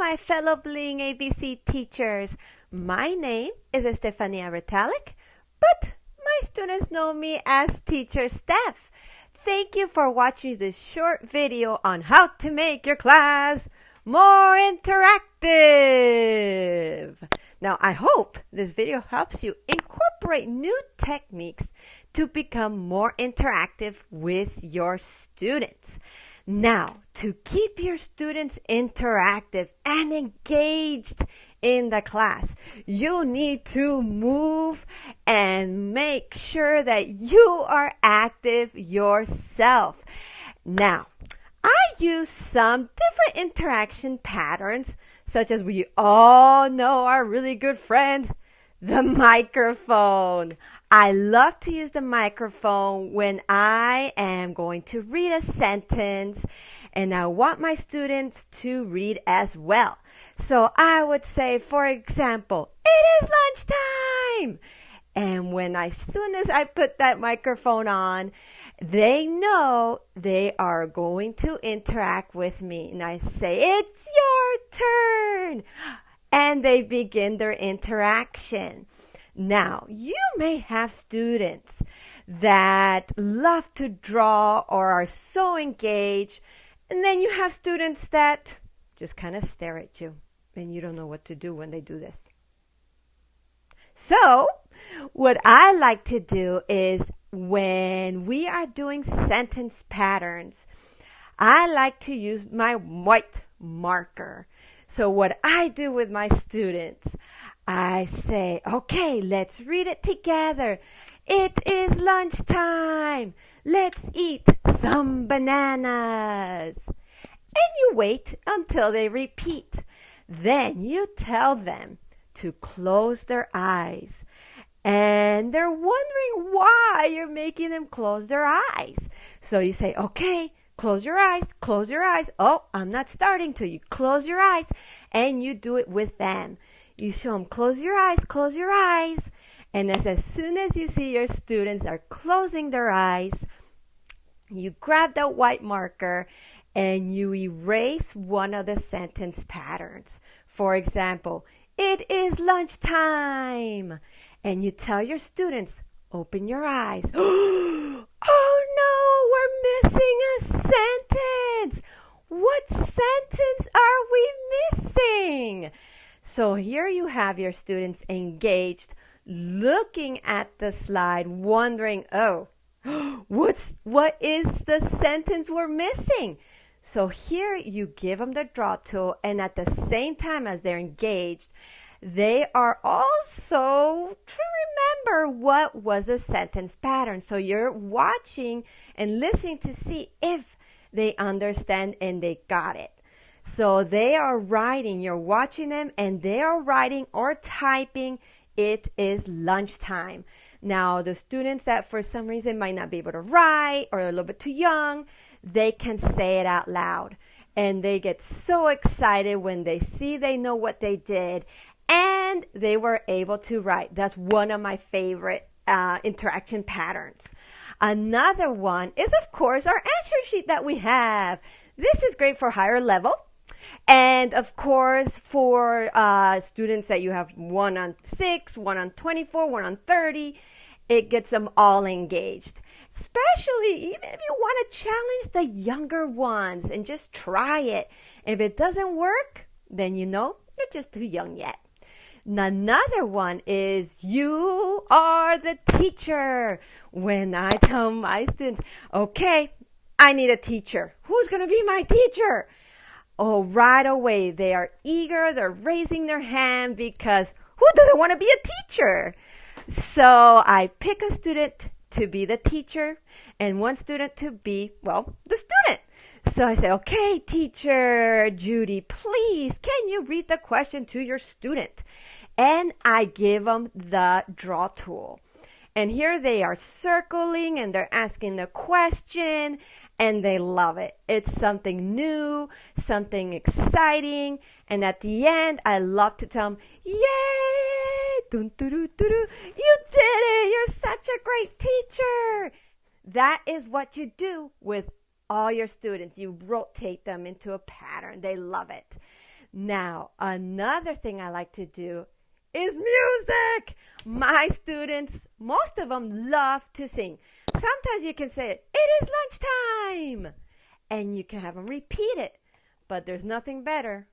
my fellow BlingABC teachers. My name is Stefania Retalic, but my students know me as Teacher Stef. Thank you for watching this short video on how to make your class more interactive. Now, I hope this video helps you incorporate new techniques to become more interactive with your students. Now, to keep your students interactive and engaged in the class, you need to move and make sure that you are active yourself. Now, I use some different interaction patterns, such as we all know our really good friend, the microphone. I love to use the microphone when I am going to read a sentence and I want my students to read as well. So I would say, for example, it is lunchtime. And as soon as I put that microphone on, they know they are going to interact with me. And I say, it's your turn. And they begin their interaction. Now, you may have students that love to draw or are so engaged, and then you have students that just kind of stare at you, and you don't know what to do when they do this. So, what I like to do is when we are doing sentence patterns, I like to use my white marker. So what I do with my students, I say, okay, let's read it together. It is lunchtime. Let's eat some bananas. And you wait until they repeat. Then you tell them to close their eyes. And they're wondering why you're making them close their eyes. So you say, okay, close your eyes, close your eyes. Oh, I'm not starting till you close your eyes. And you do it with them. You show them, close your eyes, close your eyes. And as soon as you see your students are closing their eyes, you grab that white marker and you erase one of the sentence patterns. For example, it is lunchtime. And you tell your students, open your eyes. Oh no, we're missing a sentence. What sentence are we missing? So here you have your students engaged, looking at the slide, wondering, oh, what is the sentence we're missing? So here you give them the draw tool, and at the same time as they're engaged, they are also to remember what was the sentence pattern. So you're watching and listening to see if they understand and they got it. So they are writing, you're watching them, and they are writing or typing, it is lunchtime. Now, the students that for some reason might not be able to write or are a little bit too young, they can say it out loud. And they get so excited when they see they know what they did and they were able to write. That's one of my favorite interaction patterns. Another one is, of course, our answer sheet that we have. This is great for higher level. And of course, for students that you have 1 on 6, 1 on 24, 1 on 30, it gets them all engaged. Especially even if you want to challenge the younger ones and just try it. If it doesn't work, then you know you're just too young yet. Another one is you are the teacher. When I tell my students, okay, I need a teacher. Who's going to be my teacher? Oh, right away, they are eager. They're raising their hand because who doesn't want to be a teacher? So I pick a student to be the teacher and one student to be, well, the student. So I say, okay, teacher Judy, please, can you read the question to your student? And I give them the draw tool. And here they are circling and they're asking the question and they love it. It's something new, something exciting. And at the end, I love to tell them, yay! Dun, dun, dun, dun, dun. You did it! You're such a great teacher! That is what you do with all your students. You rotate them into a pattern. They love it. Now, another thing I like to do is music. My students, most of them love to sing. Sometimes you can say, it is lunchtime, and you can have them repeat it. But there's nothing better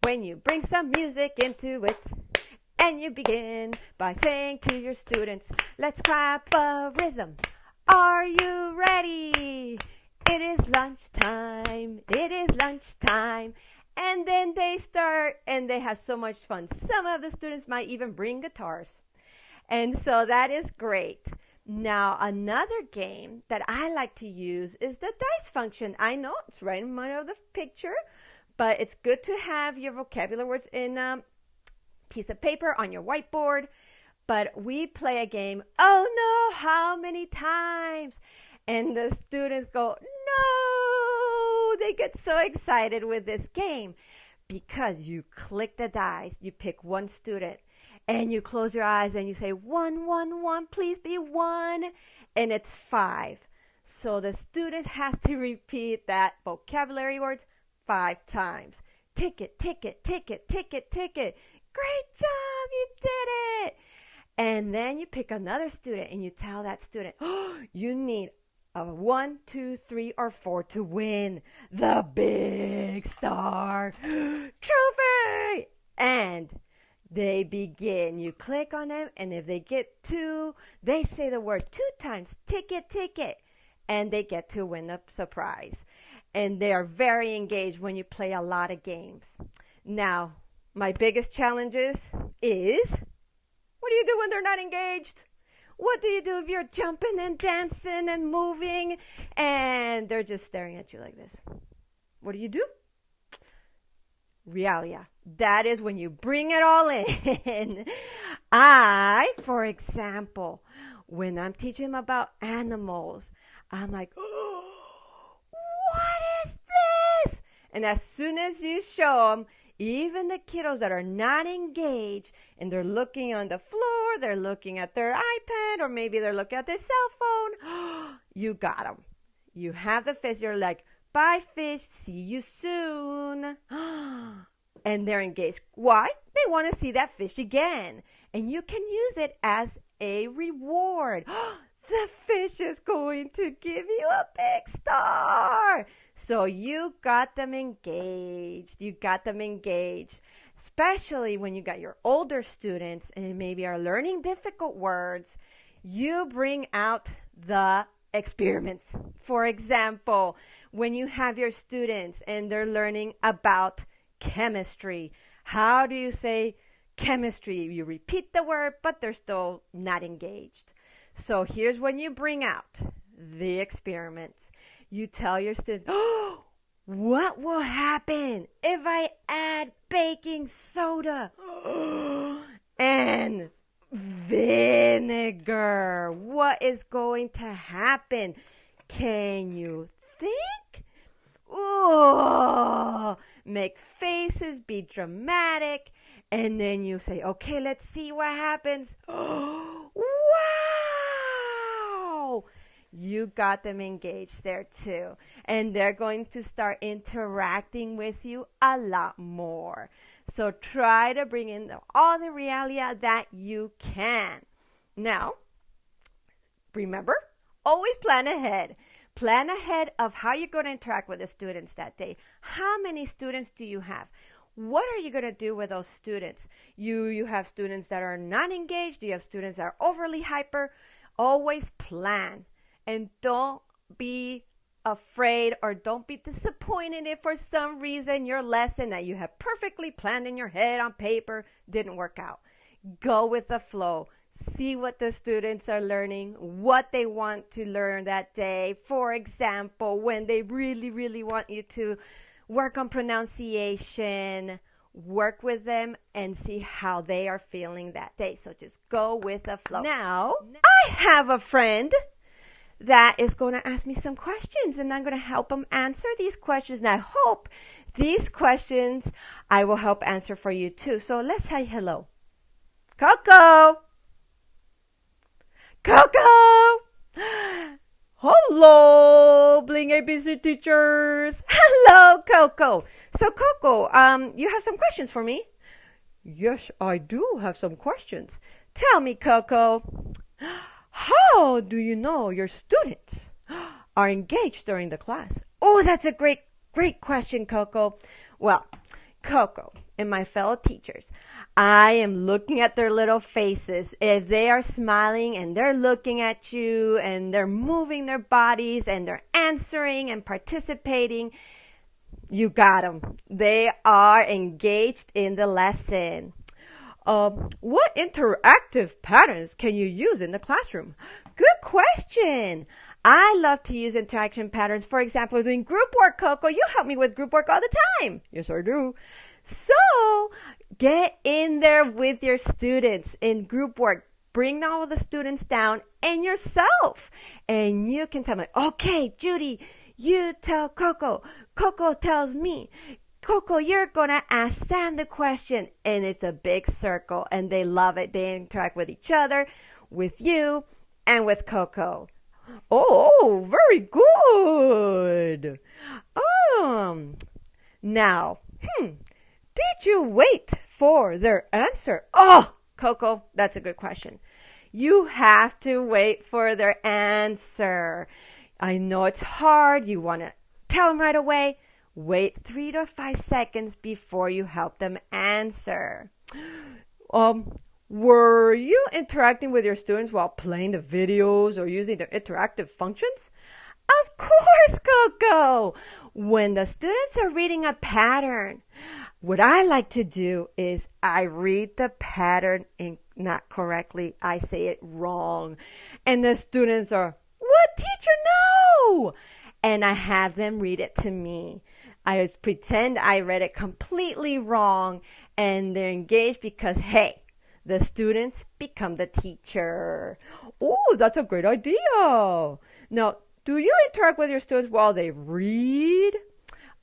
when you bring some music into it. And you begin by saying to your students, let's clap a rhythm. Are you ready? It is lunchtime. It is lunchtime. And then they start and they have so much fun. Some of the students might even bring guitars. And so that is great. Now, another game that I like to use is the dice function. I know it's right in front of the picture, but it's good to have your vocabulary words in a piece of paper on your whiteboard. But we play a game, oh no, how many times? And the students go, no! They get so excited with this game because you click the dice, you pick one student, and you close your eyes and you say, 1, 1, 1, please be 1, and it's 5. So the student has to repeat that vocabulary words 5 times. Ticket, ticket, ticket, ticket, ticket. Great job, you did it. And then you pick another student and you tell that student, oh, you need a 1, 2, 3, or 4 to win the big star trophy. And they begin. You click on them, and if they get 2, they say the word 2 times, ticket, ticket, and they get to win the surprise. And they are very engaged when you play a lot of games. Now, my biggest challenges is, what do you do when they're not engaged? What do you do if you're jumping and dancing and moving and they're just staring at you like this? What do you do? Realia. That is when you bring it all in. For example, when I'm teaching them about animals, I'm like, oh, what is this? And as soon as you show them, even the kiddos that are not engaged and they're looking on the floor, they're looking at their iPad, or maybe they're looking at their cell phone, you got them. You have the fish. You're like, bye, fish. See you soon. And they're engaged. Why? They want to see that fish again. And you can use it as a reward. The fish is going to give you a big star. So you got them engaged. You got them engaged. Especially when you got your older students and maybe are learning difficult words, you bring out the experiments. For example, when you have your students and they're learning about chemistry, how do you say chemistry? You repeat the word, but they're still not engaged. So here's when you bring out the experiments. You tell your students, oh, what will happen if I add baking soda and vinegar? What is going to happen? Can you think? Oh, make faces, be dramatic, and then you say, okay, let's see what happens. Wow! You got them engaged there too. And they're going to start interacting with you a lot more. So try to bring in all the realia that you can. Now, remember, always plan ahead. Plan ahead of how you're going to interact with the students that day. How many students do you have? What are you going to do with those students? You have students that are not engaged. You have students that are overly hyper. Always plan. And don't be afraid or don't be disappointed if for some reason your lesson that you have perfectly planned in your head on paper didn't work out. Go with the flow. See what the students are learning, what they want to learn that day. For example, when they really, really want you to work on pronunciation, work with them and see how they are feeling that day. So just go with the flow. Now, I have a friend that is going to ask me some questions, and I'm going to help them answer these questions. And I hope these questions I will help answer for you too. So let's say hello. Coco! Coco! Hello, BlingABC teachers. Hello, Coco. So, Coco, you have some questions for me? Yes, I do have some questions. Tell me, Coco, how do you know your students are engaged during the class? Oh, that's a great question, Coco. Well, Coco and my fellow teachers, I am looking at their little faces. If they are smiling and they're looking at you and they're moving their bodies and they're answering and participating, you got them. They are engaged in the lesson. What interactive patterns can you use in the classroom? Good question. I love to use interaction patterns. For example, doing group work, Coco. You help me with group work all the time. Yes, I do. So get in there with your students in group work. Bring all the students down and yourself. And you can tell me, okay, Judy, you tell Coco. Coco tells me. Coco, you're going to ask Sam the question. And it's a big circle. And they love it. They interact with each other, with you, and with Coco. Oh, very good. Now, did you wait for their answer? Oh, Coco, that's a good question. You have to wait for their answer. I know it's hard. You want to tell them right away. Wait 3 to 5 seconds before you help them answer. Were you interacting with your students while playing the videos or using the interactive functions? Of course, Coco. When the students are reading a pattern, what I like to do is I read the pattern not correctly. I say it wrong. And the students are, what, teacher? No! And I have them read it to me. I just pretend I read it completely wrong, and they're engaged because, hey, the students become the teacher. Oh, that's a great idea. Now, do you interact with your students while they read?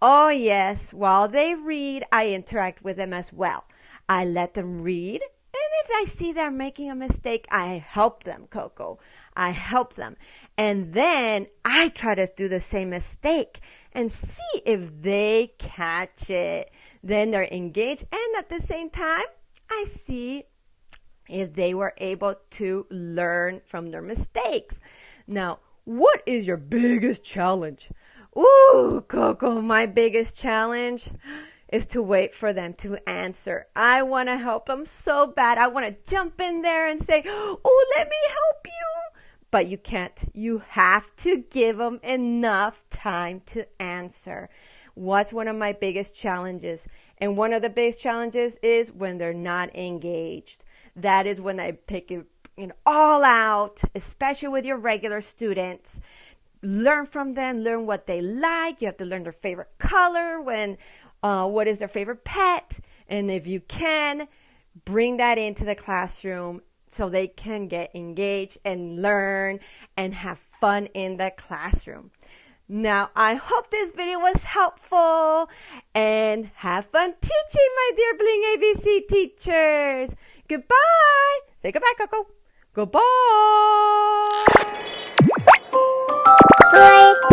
Oh, yes. While they read, I interact with them as well. I let them read, and if I see they're making a mistake, I help them, Coco. I help them. And then I try to do the same mistake and see if they catch it. Then they're engaged, and at the same time, I see if they were able to learn from their mistakes. Now, what is your biggest challenge? Ooh, Coco, my biggest challenge is to wait for them to answer. I want to help them so bad. I want to jump in there and say, oh, let me help you. But you can't. You have to give them enough time to answer. What's one of my biggest challenges? And one of the biggest challenges is when they're not engaged. That is when I take it all out, especially with your regular students. Learn from them, learn what they like. You have to learn their favorite color, what is their favorite pet. And if you can, bring that into the classroom so they can get engaged and learn and have fun in the classroom. Now, I hope this video was helpful and have fun teaching, my dear BlingABC teachers. Goodbye. Say goodbye, Coco. Goodbye. Bye.